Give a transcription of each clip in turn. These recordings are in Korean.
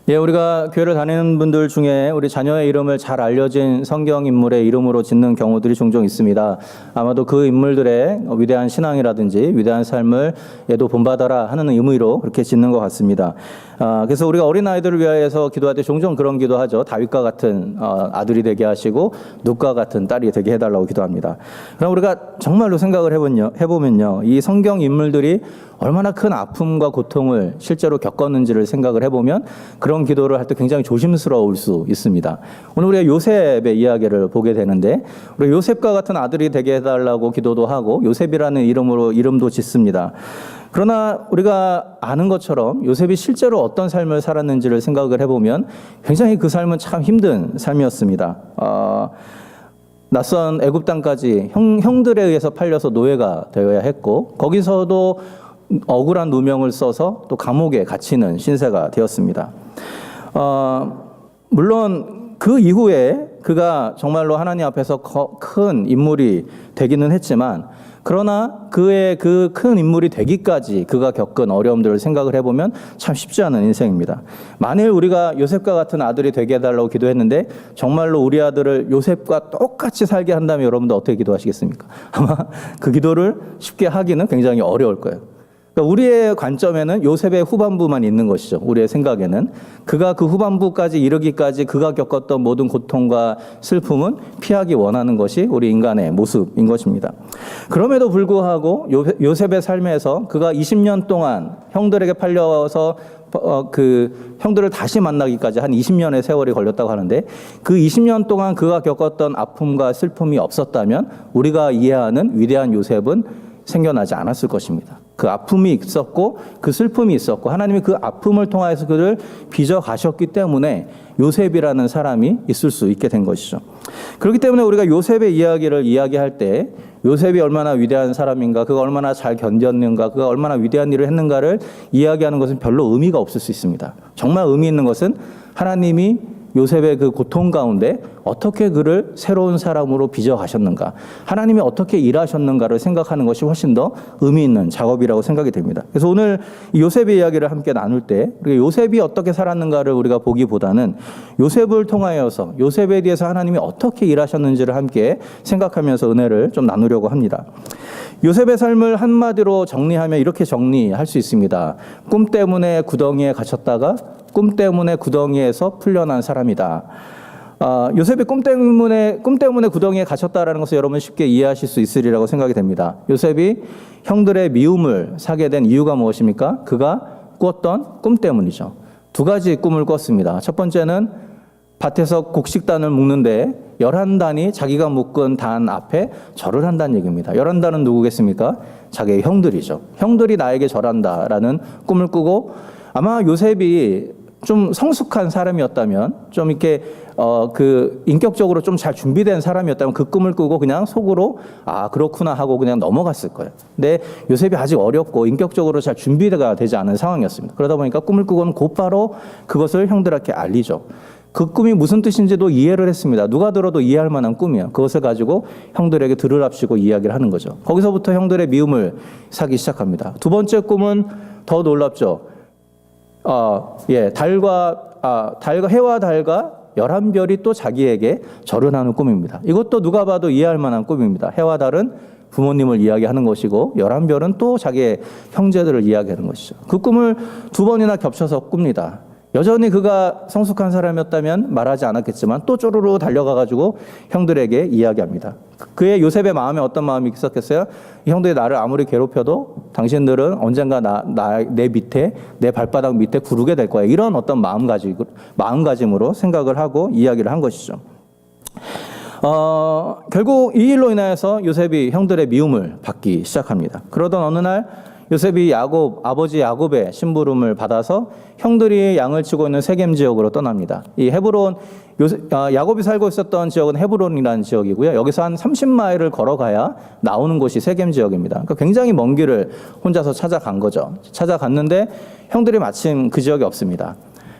예, 우리가 교회를 다니는 분들 중에 우리 자녀의 이름을 잘 알려진 성경 인물의 이름으로 짓는 경우들이 종종 있습니다. 아마도 그 인물들의 위대한 신앙이라든지 위대한 삶을 얘도 본받아라 하는 의미로 그렇게 짓는 것 같습니다. 그래서 우리가 어린아이들을 위하여서 기도할 때 종종 그런 기도하죠. 다윗과 같은 아들이 되게 하시고 눕과 같은 딸이 되게 해달라고 기도합니다. 그럼 우리가 정말로 생각을 해보면요. 이 성경 인물들이 얼마나 큰 아픔과 고통을 실제로 겪었는지를 생각을 해보면 그런 기도를 할 때 굉장히 조심스러울 수 있습니다. 오늘 우리가 요셉의 이야기를 보게 되는데 우리 요셉과 같은 아들이 되게 해달라고 기도도 하고 요셉이라는 이름도 짓습니다. 그러나 우리가 아는 것처럼 요셉이 실제로 어떤 삶을 살았는지를 생각을 해보면 굉장히 그 삶은 참 힘든 삶이었습니다. 낯선 애굽 땅까지 형들에 의해서 팔려서 노예가 되어야 했고 거기서도 억울한 누명을 써서 또 감옥에 갇히는 신세가 되었습니다. 물론 그 이후에 그가 정말로 하나님 앞에서 큰 인물이 되기는 했지만 그러나 그의 그 큰 인물이 되기까지 그가 겪은 어려움들을 생각을 해보면 참 쉽지 않은 인생입니다. 만일 우리가 요셉과 같은 아들이 되게 해달라고 기도했는데 정말로 우리 아들을 요셉과 똑같이 살게 한다면 여러분들 어떻게 기도하시겠습니까? 아마 그 기도를 쉽게 하기는 굉장히 어려울 거예요. 그러니까 우리의 관점에는 요셉의 후반부만 있는 것이죠. 우리의 생각에는. 그가 그 후반부까지 이르기까지 그가 겪었던 모든 고통과 슬픔은 피하기 원하는 것이 우리 인간의 모습인 것입니다. 그럼에도 불구하고 요셉의 삶에서 그가 20년 동안 형들에게 팔려서 그 형들을 다시 만나기까지 한 20년의 세월이 걸렸다고 하는데 그 20년 동안 그가 겪었던 아픔과 슬픔이 없었다면 우리가 이해하는 위대한 요셉은 생겨나지 않았을 것입니다. 그 아픔이 있었고 그 슬픔이 있었고 하나님이 그 아픔을 통해서 그를 빚어 가셨기 때문에 요셉이라는 사람이 있을 수 있게 된 것이죠. 그렇기 때문에 우리가 요셉의 이야기를 이야기할 때 요셉이 얼마나 위대한 사람인가, 그가 얼마나 잘 견뎠는가, 그가 얼마나 위대한 일을 했는가를 이야기하는 것은 별로 의미가 없을 수 있습니다. 정말 의미 있는 것은 하나님이 요셉의 그 고통 가운데 어떻게 그를 새로운 사람으로 빚어 가셨는가, 하나님이 어떻게 일하셨는가를 생각하는 것이 훨씬 더 의미 있는 작업이라고 생각이 됩니다. 그래서 오늘 요셉의 이야기를 함께 나눌 때 요셉이 어떻게 살았는가를 우리가 보기보다는 요셉을 통하여서 요셉에 대해서 하나님이 어떻게 일하셨는지를 함께 생각하면서 은혜를 좀 나누려고 합니다. 요셉의 삶을 한마디로 정리하면 이렇게 정리할 수 있습니다. 꿈 때문에 구덩이에 갇혔다가 꿈 때문에 구덩이에서 풀려난 사람이다. 요셉이 꿈 때문에 구덩이에 갇혔다라는 것을 여러분 쉽게 이해하실 수 있으리라고 생각이 됩니다. 요셉이 형들의 미움을 사게 된 이유가 무엇입니까? 그가 꿨던 꿈 때문이죠. 두 가지 꿈을 꿨습니다. 첫 번째는 밭에서 곡식단을 묶는데 11단이 자기가 묶은 단 앞에 절을 한다는 얘기입니다. 11단은 누구겠습니까? 자기의 형들이죠. 형들이 나에게 절한다라는 꿈을 꾸고 아마 요셉이 좀 성숙한 사람이었다면 좀 이렇게 그 인격적으로 좀 잘 준비된 사람이었다면 그 꿈을 꾸고 그냥 속으로 아 그렇구나 하고 그냥 넘어갔을 거예요. 근데 요셉이 아직 어렸고 인격적으로 잘 준비가 되지 않은 상황이었습니다. 그러다 보니까 꿈을 꾸고는 곧바로 그것을 형들에게 알리죠. 그 꿈이 무슨 뜻인지도 이해를 했습니다. 누가 들어도 이해할 만한 꿈이에요. 그것을 가지고 형들에게 들으랍시고 이야기를 하는 거죠. 거기서부터 형들의 미움을 사기 시작합니다. 두 번째 꿈은 더 놀랍죠. 해와 달과 11별이 또 자기에게 절을 하는 꿈입니다. 이것도 누가 봐도 이해할 만한 꿈입니다. 해와 달은 부모님을 이야기하는 것이고 11별은 또 자기의 형제들을 이야기하는 것이죠. 그 꿈을 두 번이나 겹쳐서 꿉니다. 여전히 그가 성숙한 사람이었다면 말하지 않았겠지만 또 쪼르르 달려가가지고 형들에게 이야기합니다. 그의 요셉의 마음에 어떤 마음이 있었겠어요? 이 형들이 나를 아무리 괴롭혀도 당신들은 언젠가 내 밑에, 내 발바닥 밑에 구르게 될 거야. 이런 어떤 마음가짐으로 생각을 하고 이야기를 한 것이죠. 결국 이 일로 인하여서 요셉이 형들의 미움을 받기 시작합니다. 그러던 어느 날 요셉이 아버지 야곱의 심부름을 받아서 형들이 양을 치고 있는 세겜 지역으로 떠납니다. 이 헤브론, 야곱이 살고 있었던 지역은 헤브론이라는 지역이고요. 여기서 한 30마일을 걸어가야 나오는 곳이 세겜 지역입니다. 그러니까 굉장히 먼 길을 혼자서 찾아간 거죠. 찾아갔는데 형들이 마침 그 지역에 없습니다.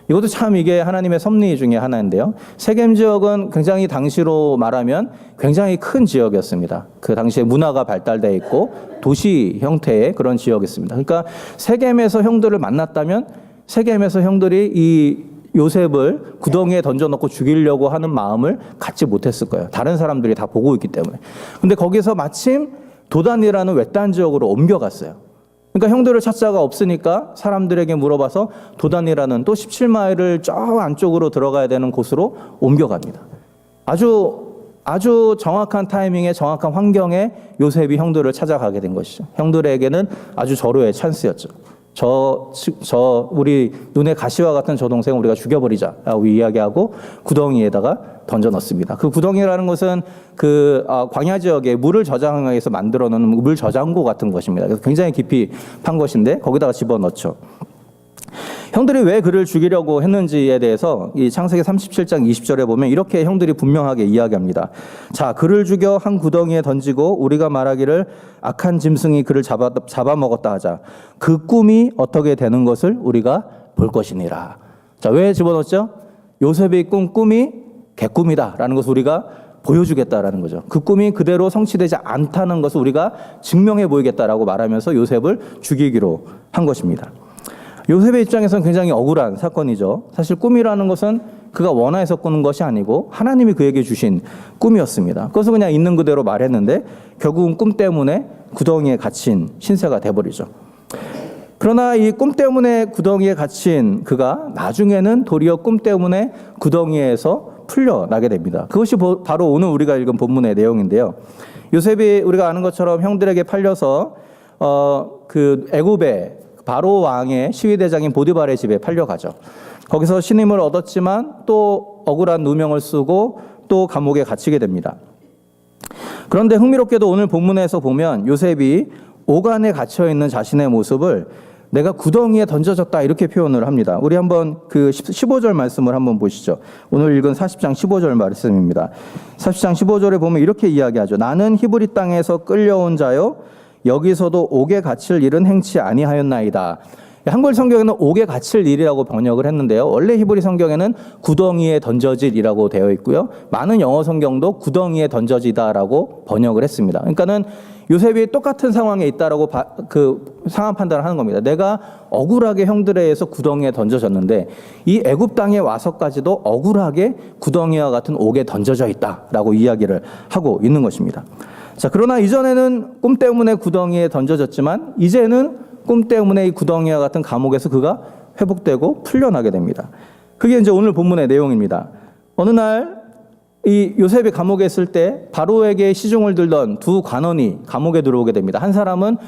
이것도 참 이게 하나님의 섭리 중에 하나인데요. 세겜 지역은 굉장히 당시로 말하면 굉장히 큰 지역이었습니다. 그 당시에 문화가 발달되어 있고 도시 형태의 그런 지역이었습니다. 그러니까 세겜에서 형들을 만났다면 세겜에서 형들이 이 요셉을 구덩이에 던져놓고 죽이려고 하는 마음을 갖지 못했을 거예요. 다른 사람들이 다 보고 있기 때문에. 근데 거기서 마침 도단이라는 외딴 지역으로 옮겨갔어요. 그러니까 형들을 찾자가 없으니까 사람들에게 물어봐서 도단이라는 또 17마일을 저 안쪽으로 들어가야 되는 곳으로 옮겨갑니다. 아주 정확한 타이밍에 정확한 환경에 요셉이 형들을 찾아가게 된 것이죠. 형들에게는 아주 절호의 찬스였죠. 우리 눈에 가시와 같은 저 동생 우리가 죽여버리자라고 이야기하고 구덩이에다가 던져 넣습니다. 그 구덩이라는 것은 광야 지역에 물을 저장하기 위해서 만들어 놓은 물 저장고 같은 것입니다. 그래서 굉장히 깊이 판 것인데 거기다가 집어 넣죠. 형들이 왜 그를 죽이려고 했는지에 대해서 이 창세기 37장 20절에 보면 이렇게 형들이 분명하게 이야기합니다. 자, 그를 죽여 한 구덩이에 던지고 우리가 말하기를 악한 짐승이 그를 잡아먹었다 하자. 그 꿈이 어떻게 되는 것을 우리가 볼 것이니라. 자, 왜 집어넣었죠? 요셉의 꿈이 개꿈이다라는 것을 우리가 보여주겠다라는 거죠. 그 꿈이 그대로 성취되지 않다는 것을 우리가 증명해 보이겠다라고 말하면서 요셉을 죽이기로 한 것입니다. 요셉의 입장에서는 굉장히 억울한 사건이죠. 사실 꿈이라는 것은 그가 원해서 꾸는 것이 아니고 하나님이 그에게 주신 꿈이었습니다. 그래서 그냥 있는 그대로 말했는데 결국은 꿈 때문에 구덩이에 갇힌 신세가 돼버리죠. 그러나 이 꿈 때문에 구덩이에 갇힌 그가 나중에는 도리어 꿈 때문에 구덩이에서 풀려나게 됩니다. 그것이 바로 오늘 우리가 읽은 본문의 내용인데요. 요셉이 우리가 아는 것처럼 형들에게 팔려서 애굽의 바로 왕의 시위대장인 보디발의 집에 팔려가죠. 거기서 신임을 얻었지만 또 억울한 누명을 쓰고 또 감옥에 갇히게 됩니다. 그런데 흥미롭게도 오늘 본문에서 보면 요셉이 오간에 갇혀있는 자신의 모습을 내가 구덩이에 던져졌다 이렇게 표현을 합니다. 우리 한번 그 15절 말씀을 한번 보시죠. 오늘 읽은 40장 15절 말씀입니다. 40장 15절에 보면 이렇게 이야기하죠. 나는 히브리 땅에서 끌려온 자요 여기서도 옥에 갇힐 일은 행치 아니하였나이다. 한글 성경에는 옥에 갇힐 일이라고 번역을 했는데요. 원래 히브리 성경에는 구덩이에 던져질이라고 되어 있고요. 많은 영어 성경도 구덩이에 던져지다라고 번역을 했습니다. 그러니까는 요셉이 똑같은 상황에 있다라고 상황 판단을 하는 겁니다. 내가 억울하게 형들에 의해서 구덩이에 던져졌는데 이 애굽 땅에 와서까지도 억울하게 구덩이와 같은 옥에 던져져 있다라고 이야기를 하고 있는 것입니다. 자, 그러나 이전에는 꿈 때문에 구덩이에 던져졌지만 이제는 꿈 때문에 이 구덩이와 같은 감옥에서 그가 회복되고 풀려나게 됩니다. 그게 이제 오늘 본문의 내용입니다. 어느 날 이 요셉이 감옥에 있을 때 바로에게 시중을 들던 두 관원이 감옥에 들어오게 됩니다. 한 사람은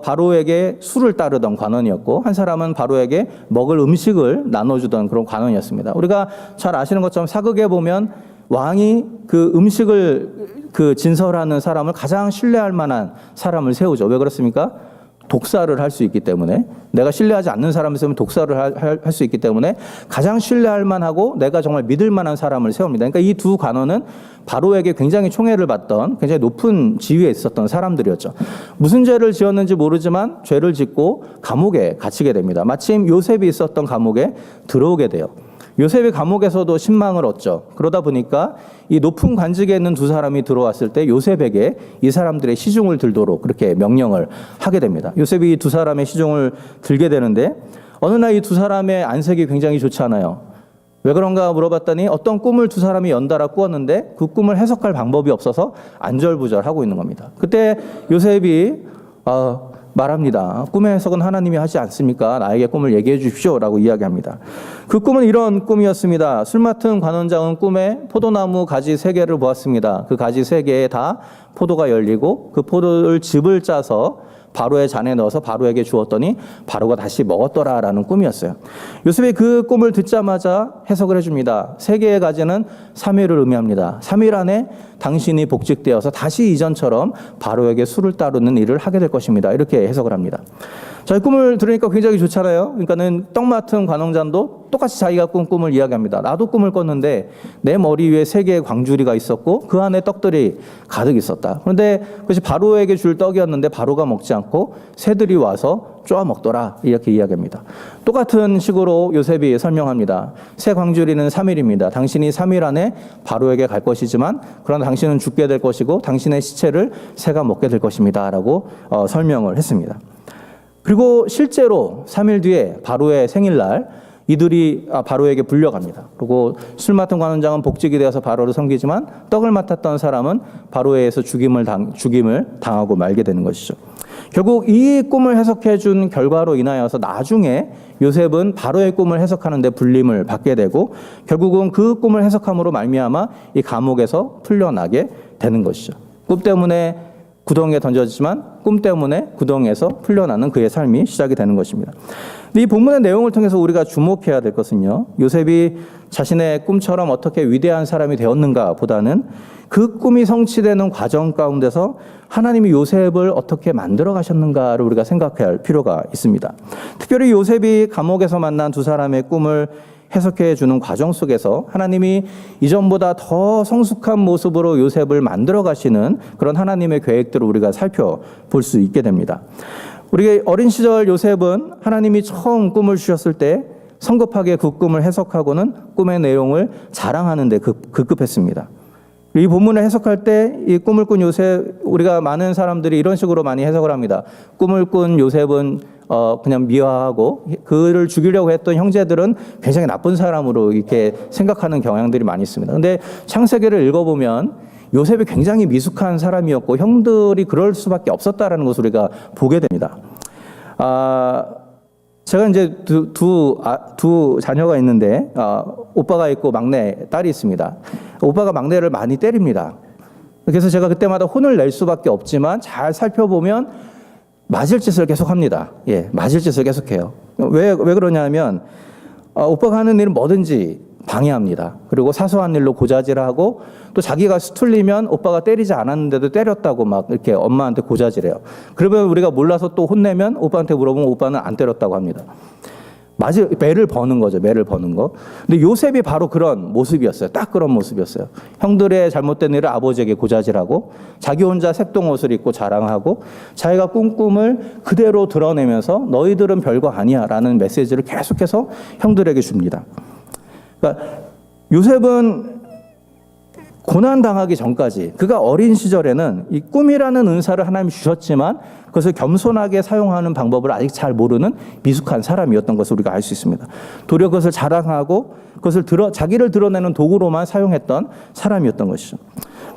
바로에게 술을 따르던 관원이었고 한 사람은 바로에게 먹을 음식을 나눠주던 그런 관원이었습니다. 우리가 잘 아시는 것처럼 사극에 보면 왕이 그 음식을 진설하는 사람을 가장 신뢰할 만한 사람을 세우죠. 왜 그렇습니까? 독사를 할 수 있기 때문에 내가 신뢰하지 않는 사람을 세우면 독사를 할 수 있기 때문에 가장 신뢰할 만하고 내가 정말 믿을 만한 사람을 세웁니다. 그러니까 이 두 관원은 바로에게 굉장히 총애를 받던 굉장히 높은 지위에 있었던 사람들이었죠. 무슨 죄를 지었는지 모르지만 죄를 짓고 감옥에 갇히게 됩니다. 마침 요셉이 있었던 감옥에 들어오게 돼요. 요셉이 감옥에서도 신망을 얻죠. 그러다 보니까 이 높은 관직에 있는 두 사람이 들어왔을 때 요셉에게 이 사람들의 시중을 들도록 그렇게 명령을 하게 됩니다. 요셉이 이 두 사람의 시중을 들게 되는데 어느 날 이 두 사람의 안색이 굉장히 좋지 않아요. 왜 그런가 물어봤더니 어떤 꿈을 두 사람이 연달아 꾸었는데 그 꿈을 해석할 방법이 없어서 안절부절하고 있는 겁니다. 그때 요셉이 말합니다. 꿈의 해석은 하나님이 하지 않습니까? 나에게 꿈을 얘기해 주십시오라고 이야기합니다. 그 꿈은 이런 꿈이었습니다. 술 맡은 관원장은 꿈에 포도나무 가지 3개를 보았습니다. 그 가지 3개에 다 포도가 열리고 그 포도를 즙을 짜서 바로의 잔에 넣어서 바로에게 주었더니 바로가 다시 먹었더라라는 꿈이었어요. 요셉이 그 꿈을 듣자마자 해석을 해줍니다. 3개의 가지는 3일을 의미합니다. 3일 안에 당신이 복직되어서 다시 이전처럼 바로에게 술을 따르는 일을 하게 될 것입니다. 이렇게 해석을 합니다. 자, 이 꿈을 들으니까 굉장히 좋잖아요. 그러니까는 떡 맡은 관원장도 똑같이 자기가 꾼 꿈을 이야기합니다. 나도 꿈을 꿨는데 내 머리 위에 3개의 광주리가 있었고 그 안에 떡들이 가득 있었다. 그런데 그것이 바로에게 줄 떡이었는데 바로가 먹지 않고 새들이 와서 쪼아 먹더라. 이렇게 이야기합니다. 똑같은 식으로 요셉이 설명합니다. 새 광주리는 3일입니다. 당신이 3일 안에 바로에게 갈 것이지만 그러나 당신은 죽게 될 것이고 당신의 시체를 새가 먹게 될 것입니다. 라고 설명을 했습니다. 그리고 실제로 3일 뒤에 바로의 생일날 이들이 바로에게 불려갑니다. 그리고 술 맡은 관원장은 복직이 되어서 바로를 섬기지만 떡을 맡았던 사람은 바로에 의해서 죽임을 당하고 말게 되는 것이죠. 결국 이 꿈을 해석해 준 결과로 인하여서 나중에 요셉은 바로의 꿈을 해석하는 데 불림을 받게 되고 결국은 그 꿈을 해석함으로 말미암아 이 감옥에서 풀려나게 되는 것이죠. 꿈 때문에 구덩이에 던져지지만 꿈 때문에 구덩이에서 풀려나는 그의 삶이 시작이 되는 것입니다. 근데 이 본문의 내용을 통해서 우리가 주목해야 될 것은요, 요셉이 자신의 꿈처럼 어떻게 위대한 사람이 되었는가 보다는 그 꿈이 성취되는 과정 가운데서 하나님이 요셉을 어떻게 만들어 가셨는가를 우리가 생각해야 할 필요가 있습니다. 특별히 요셉이 감옥에서 만난 두 사람의 꿈을 해석해 주는 과정 속에서 하나님이 이전보다 더 성숙한 모습으로 요셉을 만들어 가시는 그런 하나님의 계획들을 우리가 살펴볼 수 있게 됩니다. 우리 어린 시절 요셉은 하나님이 처음 꿈을 주셨을 때 성급하게 그 꿈을 해석하고는 꿈의 내용을 자랑하는 데 급급했습니다. 이 본문을 해석할 때 이 꿈을 꾼 요셉, 우리가 많은 사람들이 이런 식으로 많이 해석을 합니다. 꿈을 꾼 요셉은 그냥 미화하고 그를 죽이려고 했던 형제들은 굉장히 나쁜 사람으로 이렇게 생각하는 경향들이 많이 있습니다. 근데 창세기를 읽어보면 요셉이 굉장히 미숙한 사람이었고 형들이 그럴 수밖에 없었다라는 것을 우리가 보게 됩니다. 제가 이제 두 자녀가 있는데 오빠가 있고 막내 딸이 있습니다. 오빠가 막내를 많이 때립니다. 그래서 제가 그때마다 혼을 낼 수밖에 없지만 잘 살펴보면 맞을 짓을 계속합니다. 예, 맞을 짓을 계속해요. 왜 그러냐면 오빠가 하는 일은 뭐든지 방해합니다. 그리고 사소한 일로 고자질하고 또 자기가 수틀리면 오빠가 때리지 않았는데도 때렸다고 막 이렇게 엄마한테 고자질해요. 그러면 우리가 몰라서 또 혼내면 오빠한테 물어보면 오빠는 안 때렸다고 합니다. 매를 버는 거죠. 매를 버는 거. 근데 요셉이 바로 그런 모습이었어요. 딱 그런 모습이었어요. 형들의 잘못된 일을 아버지에게 고자질하고 자기 혼자 색동옷을 입고 자랑하고 자기가 꾼 꿈을 그대로 드러내면서 너희들은 별거 아니야 라는 메시지를 계속해서 형들에게 줍니다. 그러니까 요셉은 고난당하기 전까지 그가 어린 시절에는 이 꿈이라는 은사를 하나님이 주셨지만 그것을 겸손하게 사용하는 방법을 아직 잘 모르는 미숙한 사람이었던 것을 우리가 알 수 있습니다. 도리어 그것을 자랑하고 그것을 자기를 드러내는 도구로만 사용했던 사람이었던 것이죠.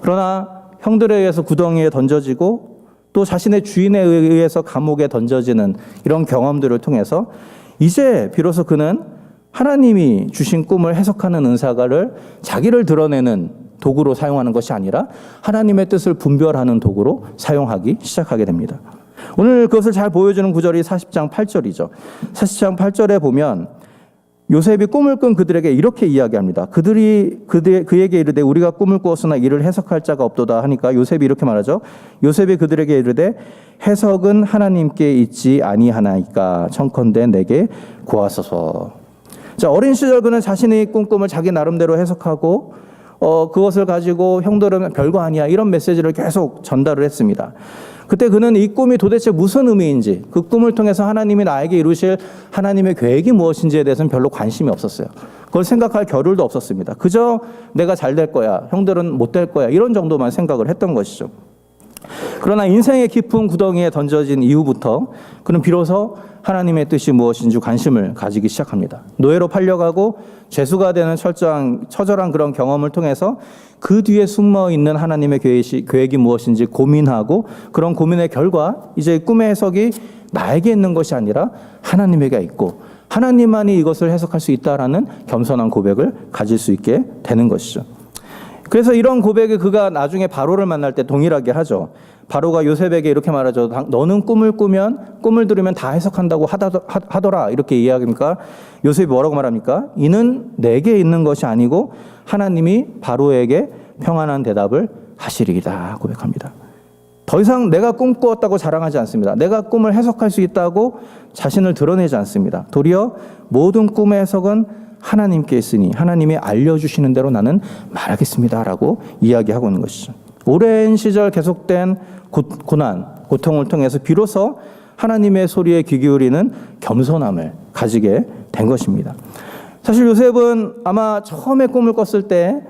그러나 형들에 의해서 구덩이에 던져지고 또 자신의 주인에 의해서 감옥에 던져지는 이런 경험들을 통해서 이제 비로소 그는 하나님이 주신 꿈을 해석하는 은사를 자기를 드러내는 도구로 사용하는 것이 아니라 하나님의 뜻을 분별하는 도구로 사용하기 시작하게 됩니다. 오늘 그것을 잘 보여주는 구절이 40장 8절이죠. 40장 8절에 보면 요셉이 꿈을 꾼 그들에게 이렇게 이야기합니다. 그에게 이르되 우리가 꿈을 꾸었으나 이를 해석할 자가 없도다 하니까 요셉이 이렇게 말하죠. 요셉이 그들에게 이르되 해석은 하나님께 있지 아니하나이까 청컨대 내게 구하소서. 자, 어린 시절 그는 자신의 꿈을 자기 나름대로 해석하고 그것을 가지고 형들은 별거 아니야 이런 메시지를 계속 전달을 했습니다. 그때 그는 이 꿈이 도대체 무슨 의미인지 그 꿈을 통해서 하나님이 나에게 이루실 하나님의 계획이 무엇인지에 대해서는 별로 관심이 없었어요. 그걸 생각할 겨를도 없었습니다. 그저 내가 잘 될 거야, 형들은 못 될 거야 이런 정도만 생각을 했던 것이죠. 그러나 인생의 깊은 구덩이에 던져진 이후부터 그는 비로소 하나님의 뜻이 무엇인지 관심을 가지기 시작합니다. 노예로 팔려가고 죄수가 되는 처절한 그런 경험을 통해서 그 뒤에 숨어 있는 하나님의 계획이 무엇인지 고민하고 그런 고민의 결과 이제 꿈의 해석이 나에게 있는 것이 아니라 하나님에게 있고 하나님만이 이것을 해석할 수 있다라는 겸손한 고백을 가질 수 있게 되는 것이죠. 그래서 이런 고백을 그가 나중에 바로를 만날 때 동일하게 하죠. 바로가 요셉에게 이렇게 말하죠. 너는 꿈을 들으면 다 해석한다고 하더라. 이렇게 이야기합니까? 요셉이 뭐라고 말합니까? 이는 내게 있는 것이 아니고 하나님이 바로에게 평안한 대답을 하시리이다 고백합니다. 더 이상 내가 꿈꾸었다고 자랑하지 않습니다. 내가 꿈을 해석할 수 있다고 자신을 드러내지 않습니다. 도리어 모든 꿈의 해석은 하나님께 있으니 하나님이 알려주시는 대로 나는 말하겠습니다 라고 이야기하고 있는 것이죠. 오랜 시절 계속된 고통을 통해서 비로소 하나님의 소리에 귀 기울이는 겸손함을 가지게 된 것입니다. 사실 요셉은 아마 처음에 꿈을 꿨을 때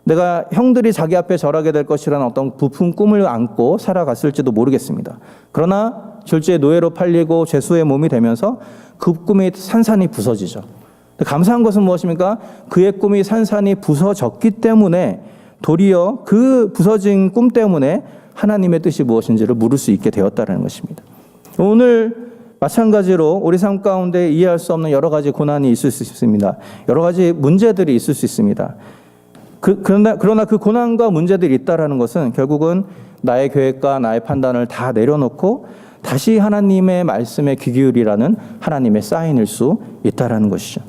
내가 형들이 자기 앞에 절하게 될 것이라는 어떤 부푼 꿈을 안고 살아갔을지도 모르겠습니다. 그러나 졸지에 노예로 팔리고 죄수의 몸이 되면서 그 꿈이 산산이 부서지죠. 감사한 것은 무엇입니까? 그의 꿈이 산산이 부서졌기 때문에 도리어 그 부서진 꿈 때문에 하나님의 뜻이 무엇인지를 물을 수 있게 되었다는 것입니다. 오늘 마찬가지로 우리 삶 가운데 이해할 수 없는 여러 가지 고난이 있을 수 있습니다. 여러 가지 문제들이 있을 수 있습니다. 그러나 그 고난과 문제들이 있다는 것은 결국은 나의 계획과 나의 판단을 다 내려놓고 다시 하나님의 말씀에 귀 기울이라는 하나님의 사인일 수 있다는 것이죠.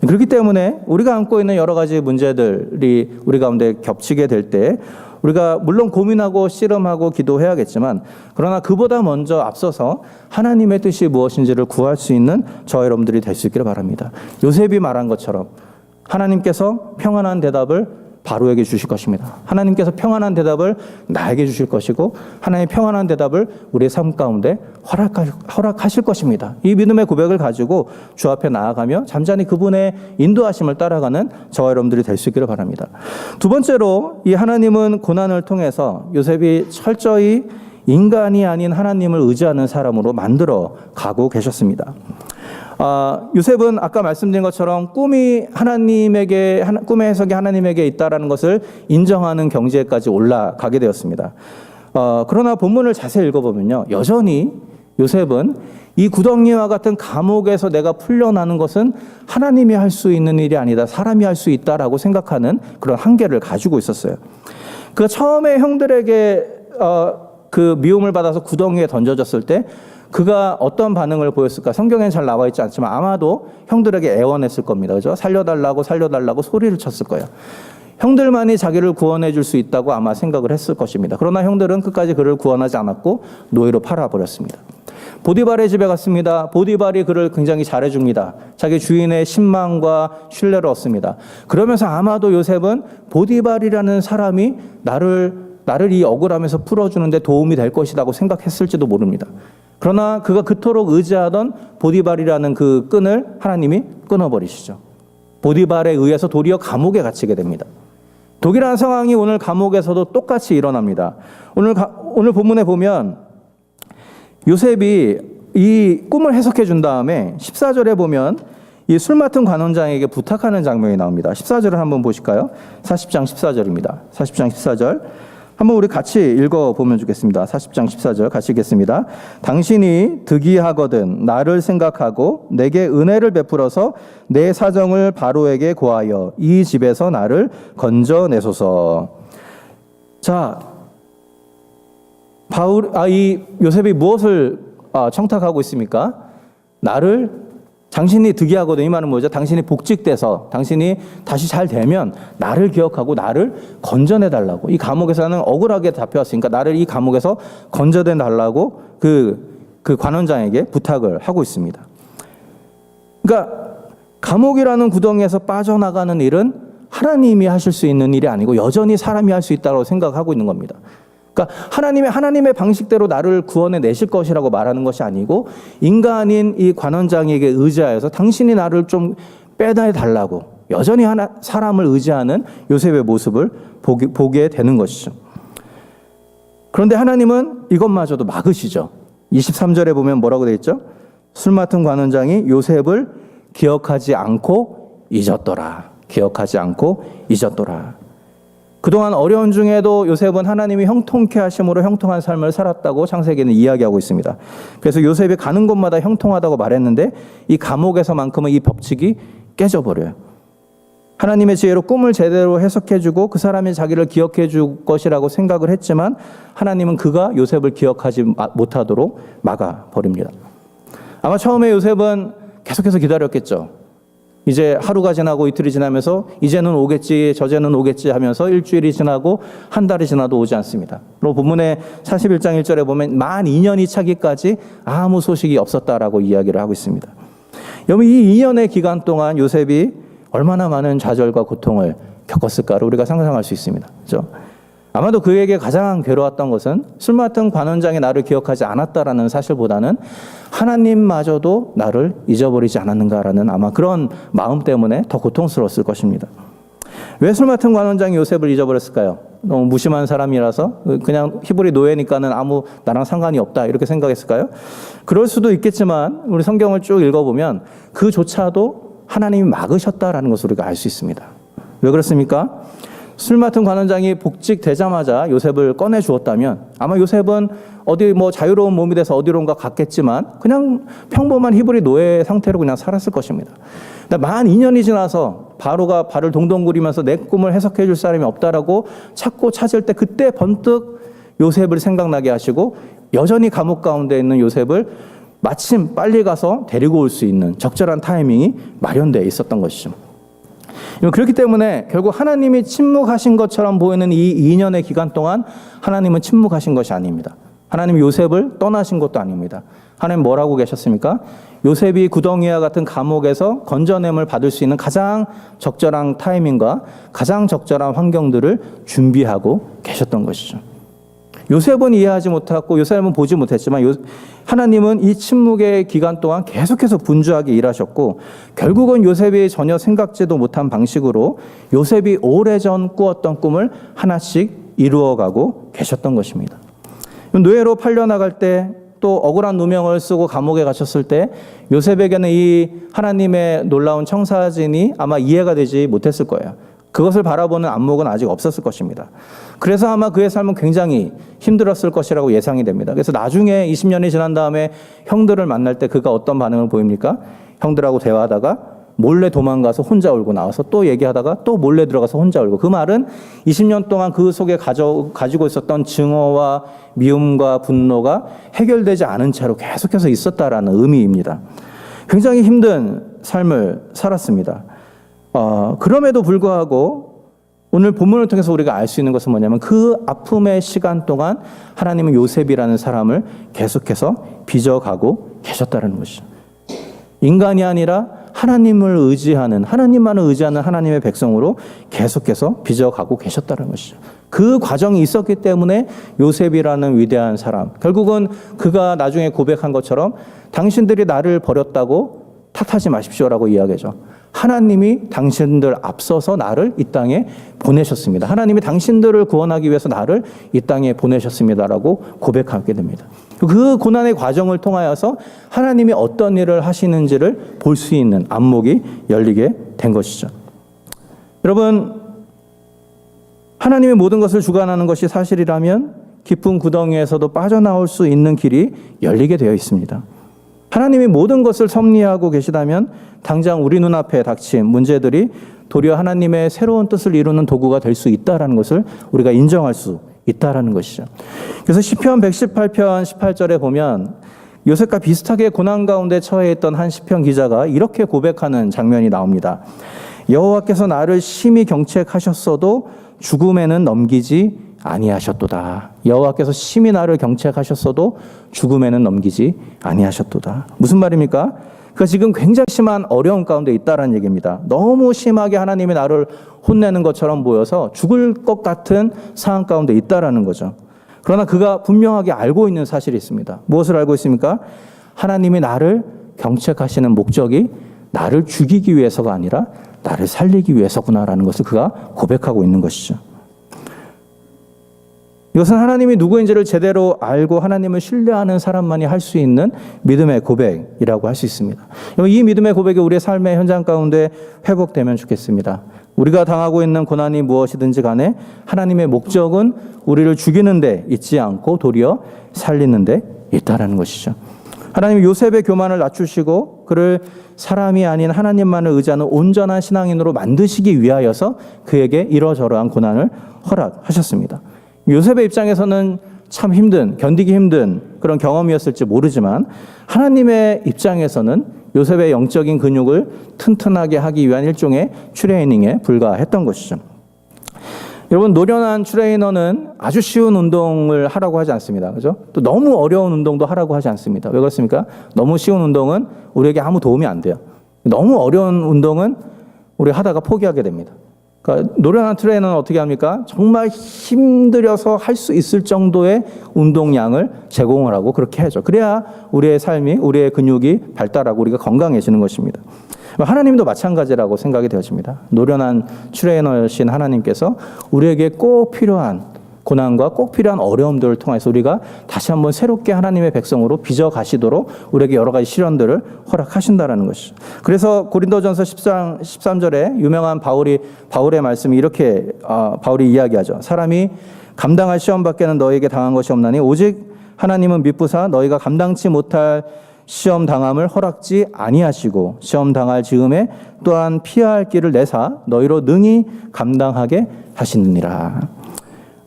그렇기 때문에 우리가 안고 있는 여러 가지 문제들이 우리 가운데 겹치게 될 때 우리가 물론 고민하고 씨름하고 기도해야겠지만 그러나 그보다 먼저 앞서서 하나님의 뜻이 무엇인지를 구할 수 있는 저와 여러분들이 될 수 있기를 바랍니다. 요셉이 말한 것처럼 하나님께서 평안한 대답을 바로에게 주실 것입니다. 하나님께서 평안한 대답을 나에게 주실 것이고 하나님의 평안한 대답을 우리의 삶 가운데 허락하실 것입니다. 이 믿음의 고백을 가지고 주 앞에 나아가며 잠잠히 그분의 인도하심을 따라가는 저와 여러분들이 될 수 있기를 바랍니다. 두 번째로 이 하나님은 고난을 통해서 요셉이 철저히 인간이 아닌 하나님을 의지하는 사람으로 만들어 가고 계셨습니다. 요셉은 아까 말씀드린 것처럼 꿈의 해석이 하나님에게 있다라는 것을 인정하는 경지에까지 올라가게 되었습니다. 그러나 본문을 자세히 읽어보면요, 여전히 요셉은 이 구덩이와 같은 감옥에서 내가 풀려나는 것은 하나님이 할 수 있는 일이 아니다, 사람이 할 수 있다라고 생각하는 그런 한계를 가지고 있었어요. 그 처음에 형들에게 그 미움을 받아서 구덩이에 던져졌을 때 그가 어떤 반응을 보였을까? 성경에는 잘 나와 있지 않지만 아마도 형들에게 애원했을 겁니다. 그죠? 살려달라고 소리를 쳤을 거예요. 형들만이 자기를 구원해 줄 수 있다고 아마 생각을 했을 것입니다. 그러나 형들은 끝까지 그를 구원하지 않았고 노예로 팔아버렸습니다. 보디발의 집에 갔습니다. 보디발이 그를 굉장히 잘해줍니다. 자기 주인의 신망과 신뢰를 얻습니다. 그러면서 아마도 요셉은 보디발이라는 사람이 나를 이 억울함에서 풀어주는데 도움이 될 것이라고 생각했을지도 모릅니다. 그러나 그가 그토록 의지하던 보디발이라는 그 끈을 하나님이 끊어버리시죠. 보디발에 의해서 도리어 감옥에 갇히게 됩니다. 동일한 상황이 오늘 감옥에서도 똑같이 일어납니다. 오늘 본문에 보면 요셉이 이 꿈을 해석해 준 다음에 14절에 보면 이 술 맡은 관원장에게 부탁하는 장면이 나옵니다. 14절을 한번 보실까요? 40장 14절입니다. 40장 14절. 한번 우리 같이 읽어보면 좋겠습니다. 40장 14절 같이 읽겠습니다. 당신이 득이하거든 나를 생각하고 내게 은혜를 베풀어서 내 사정을 바로에게 고하여 이 집에서 나를 건져내소서. 자, 이 요셉이 무엇을 청탁하고 있습니까? 당신이 득이하거든. 이 말은 뭐죠? 당신이 복직돼서 당신이 다시 잘 되면 나를 기억하고 나를 건져내달라고. 이 감옥에서는 억울하게 잡혀왔으니까 나를 이 감옥에서 건져내달라고 그 관원장에게 부탁을 하고 있습니다. 그러니까 감옥이라는 구덩이에서 빠져나가는 일은 하나님이 하실 수 있는 일이 아니고 여전히 사람이 할 수 있다고 생각하고 있는 겁니다. 그러니까 하나님의 방식대로 나를 구원해 내실 것이라고 말하는 것이 아니고 인간인 이 관원장에게 의지하여서 당신이 나를 좀 빼내 달라고 여전히 사람을 의지하는 요셉의 모습을 보게 되는 것이죠. 그런데 하나님은 이것마저도 막으시죠. 23절에 보면 뭐라고 되어 있죠? 술 맡은 관원장이 요셉을 기억하지 않고 잊었더라. 그동안 어려운 중에도 요셉은 하나님이 형통케 하심으로 형통한 삶을 살았다고 창세기는 이야기하고 있습니다. 그래서 요셉이 가는 곳마다 형통하다고 말했는데 이 감옥에서만큼은 이 법칙이 깨져버려요. 하나님의 지혜로 꿈을 제대로 해석해주고 그 사람이 자기를 기억해 줄 것이라고 생각을 했지만 하나님은 그가 요셉을 기억하지 못하도록 막아버립니다. 아마 처음에 요셉은 계속해서 기다렸겠죠. 이제 하루가 지나고 이틀이 지나면서 이제는 오겠지, 저제는 오겠지 하면서 일주일이 지나고 한 달이 지나도 오지 않습니다. 그리고 본문의 41장 1절에 보면 만 2년이 차기까지 아무 소식이 없었다라고 이야기를 하고 있습니다. 여러분, 이 2년의 기간 동안 요셉이 얼마나 많은 좌절과 고통을 겪었을까를 우리가 상상할 수 있습니다. 그렇죠? 아마도 그에게 가장 괴로웠던 것은 술 맡은 관원장이 나를 기억하지 않았다라는 사실보다는 하나님마저도 나를 잊어버리지 않았는가라는 아마 그런 마음 때문에 더 고통스러웠을 것입니다. 왜 술 맡은 관원장이 요셉을 잊어버렸을까요? 너무 무심한 사람이라서 그냥 히브리 노예니까는 나랑 상관이 없다 이렇게 생각했을까요? 그럴 수도 있겠지만 우리 성경을 쭉 읽어보면 그조차도 하나님이 막으셨다라는 것을 우리가 알 수 있습니다. 왜 그렇습니까? 술 맡은 관원장이 복직되자마자 요셉을 꺼내 주었다면 아마 요셉은 어디 뭐 자유로운 몸이 돼서 어디론가 갔겠지만 그냥 평범한 히브리 노예 상태로 그냥 살았을 것입니다. 만 2년이 지나서 바로가 발을 동동 구리면서 내 꿈을 해석해 줄 사람이 없다라고 찾고 찾을 때 그때 번뜩 요셉을 생각나게 하시고 여전히 감옥 가운데 있는 요셉을 마침 빨리 가서 데리고 올 수 있는 적절한 타이밍이 마련되어 있었던 것이죠. 그렇기 때문에 결국 하나님이 침묵하신 것처럼 보이는 이 2년의 기간 동안 하나님은 침묵하신 것이 아닙니다. 하나님이 요셉을 떠나신 것도 아닙니다. 하나님 뭐라고 계셨습니까? 요셉이 구덩이와 같은 감옥에서 건져냄을 받을 수 있는 가장 적절한 타이밍과 가장 적절한 환경들을 준비하고 계셨던 것이죠. 요셉은 이해하지 못했고 요셉은 보지 못했지만 하나님은 이 침묵의 기간 동안 계속해서 분주하게 일하셨고 결국은 요셉이 전혀 생각지도 못한 방식으로 요셉이 오래전 꾸었던 꿈을 하나씩 이루어가고 계셨던 것입니다. 노예로 팔려나갈 때 또 억울한 누명을 쓰고 감옥에 갇혔을 때 요셉에게는 이 하나님의 놀라운 청사진이 아마 이해가 되지 못했을 거예요. 그것을 바라보는 안목은 아직 없었을 것입니다. 그래서 아마 그의 삶은 굉장히 힘들었을 것이라고 예상이 됩니다. 그래서 나중에 20년이 지난 다음에 형들을 만날 때 그가 어떤 반응을 보입니까? 형들하고 대화하다가 몰래 도망가서 혼자 울고 나와서 또 얘기하다가 또 몰래 들어가서 혼자 울고 그 말은 20년 동안 그 속에 가지고 있었던 증오와 미움과 분노가 해결되지 않은 채로 계속해서 있었다라는 의미입니다. 굉장히 힘든 삶을 살았습니다. 그럼에도 불구하고 오늘 본문을 통해서 우리가 알 수 있는 것은 뭐냐면 그 아픔의 시간 동안 하나님은 요셉이라는 사람을 계속해서 빚어가고 계셨다는 것이죠. 인간이 아니라 하나님을 의지하는 하나님만을 의지하는 하나님의 백성으로 계속해서 빚어가고 계셨다는 것이죠. 그 과정이 있었기 때문에 요셉이라는 위대한 사람, 결국은 그가 나중에 고백한 것처럼 당신들이 나를 버렸다고 탓하지 마십시오라고 이야기하죠. 하나님이 당신들 앞서서 나를 이 땅에 보내셨습니다. 하나님이 당신들을 구원하기 위해서 나를 이 땅에 보내셨습니다라고 고백하게 됩니다. 그 고난의 과정을 통하여서 하나님이 어떤 일을 하시는지를 볼 수 있는 안목이 열리게 된 것이죠. 여러분, 하나님의 모든 것을 주관하는 것이 사실이라면 깊은 구덩이에서도 빠져나올 수 있는 길이 열리게 되어 있습니다. 하나님이 모든 것을 섭리하고 계시다면 당장 우리 눈앞에 닥친 문제들이 도리어 하나님의 새로운 뜻을 이루는 도구가 될 수 있다는 것을 우리가 인정할 수 있다는 것이죠. 그래서 시편 118편 18절에 보면 요셉과 비슷하게 고난 가운데 처해 있던 한 시편 기자가 이렇게 고백하는 장면이 나옵니다. 여호와께서 나를 심히 경책하셨어도 죽음에는 넘기지 아니하셨도다. 여호와께서 심히 나를 경책하셨어도 죽음에는 넘기지 아니하셨도다. 무슨 말입니까? 그러니까 지금 굉장히 심한 어려움 가운데 있다라는 얘기입니다. 너무 심하게 하나님이 나를 혼내는 것처럼 보여서 죽을 것 같은 상황 가운데 있다라는 거죠. 그러나 그가 분명하게 알고 있는 사실이 있습니다. 무엇을 알고 있습니까? 하나님이 나를 경책하시는 목적이 나를 죽이기 위해서가 아니라 나를 살리기 위해서구나라는 것을 그가 고백하고 있는 것이죠. 이것은 하나님이 누구인지를 제대로 알고 하나님을 신뢰하는 사람만이 할 수 있는 믿음의 고백이라고 할 수 있습니다. 이 믿음의 고백이 우리의 삶의 현장 가운데 회복되면 좋겠습니다. 우리가 당하고 있는 고난이 무엇이든지 간에 하나님의 목적은 우리를 죽이는 데 있지 않고 도리어 살리는 데 있다는 것이죠. 하나님이 요셉의 교만을 낮추시고 그를 사람이 아닌 하나님만을 의지하는 온전한 신앙인으로 만드시기 위하여서 그에게 이러저러한 고난을 허락하셨습니다. 요셉의 입장에서는 참 견디기 힘든 그런 경험이었을지 모르지만 하나님의 입장에서는 요셉의 영적인 근육을 튼튼하게 하기 위한 일종의 트레이닝에 불과했던 것이죠. 여러분, 노련한 트레이너는 아주 쉬운 운동을 하라고 하지 않습니다. 그죠? 또 너무 어려운 운동도 하라고 하지 않습니다. 왜 그렇습니까? 너무 쉬운 운동은 우리에게 아무 도움이 안 돼요. 너무 어려운 운동은 우리 하다가 포기하게 됩니다. 그러니까 노련한 트레이너는 어떻게 합니까? 정말 힘들여서 할 수 있을 정도의 운동량을 제공을 하고 그렇게 하죠. 그래야 우리의 삶이, 우리의 근육이 발달하고 우리가 건강해지는 것입니다. 하나님도 마찬가지라고 생각이 되어집니다. 노련한 트레이너신 하나님께서 우리에게 꼭 필요한 고난과 꼭 필요한 어려움들을 통해서 우리가 다시 한번 새롭게 하나님의 백성으로 빚어 가시도록 우리에게 여러 가지 시련들을 허락하신다라는 것이죠. 그래서 고린도전서 13절에 유명한 바울의 말씀이 이렇게 바울이 이야기하죠. 사람이 감당할 시험 밖에는 너에게 당한 것이 없나니 오직 하나님은 미쁘사 너희가 감당치 못할 시험 당함을 허락지 아니하시고 시험 당할 즈음에 또한 피해야 할 길을 내사 너희로 능히 감당하게 하시느니라.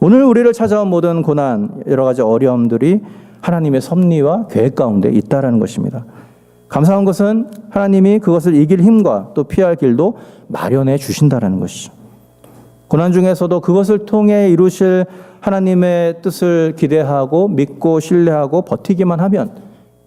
오늘 우리를 찾아온 모든 고난, 여러 가지 어려움들이 하나님의 섭리와 계획 가운데 있다라는 것입니다. 감사한 것은 하나님이 그것을 이길 힘과 또 피할 길도 마련해 주신다라는 것이죠. 고난 중에서도 그것을 통해 이루실 하나님의 뜻을 기대하고 믿고 신뢰하고 버티기만 하면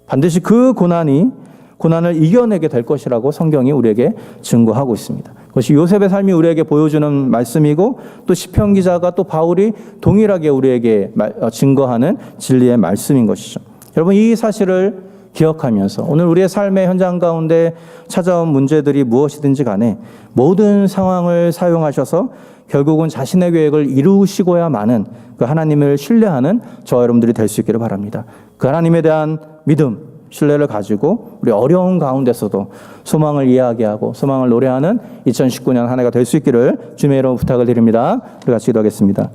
반드시 그 고난을 이겨내게 될 것이라고 성경이 우리에게 증거하고 있습니다. 그것이 요셉의 삶이 우리에게 보여주는 말씀이고 또 시편 기자가 또 바울이 동일하게 우리에게 증거하는 진리의 말씀인 것이죠. 여러분 이 사실을 기억하면서 오늘 우리의 삶의 현장 가운데 찾아온 문제들이 무엇이든지 간에 모든 상황을 사용하셔서 결국은 자신의 계획을 이루시고야만은 그 하나님을 신뢰하는 저와 여러분들이 될 수 있기를 바랍니다. 그 하나님에 대한 믿음, 신뢰를 가지고 우리 어려운 가운데서도 소망을 이야기하고 소망을 노래하는 2019년 한 해가 될 수 있기를 주님의 이름으로 부탁을 드립니다. 우리 같이 기도하겠습니다.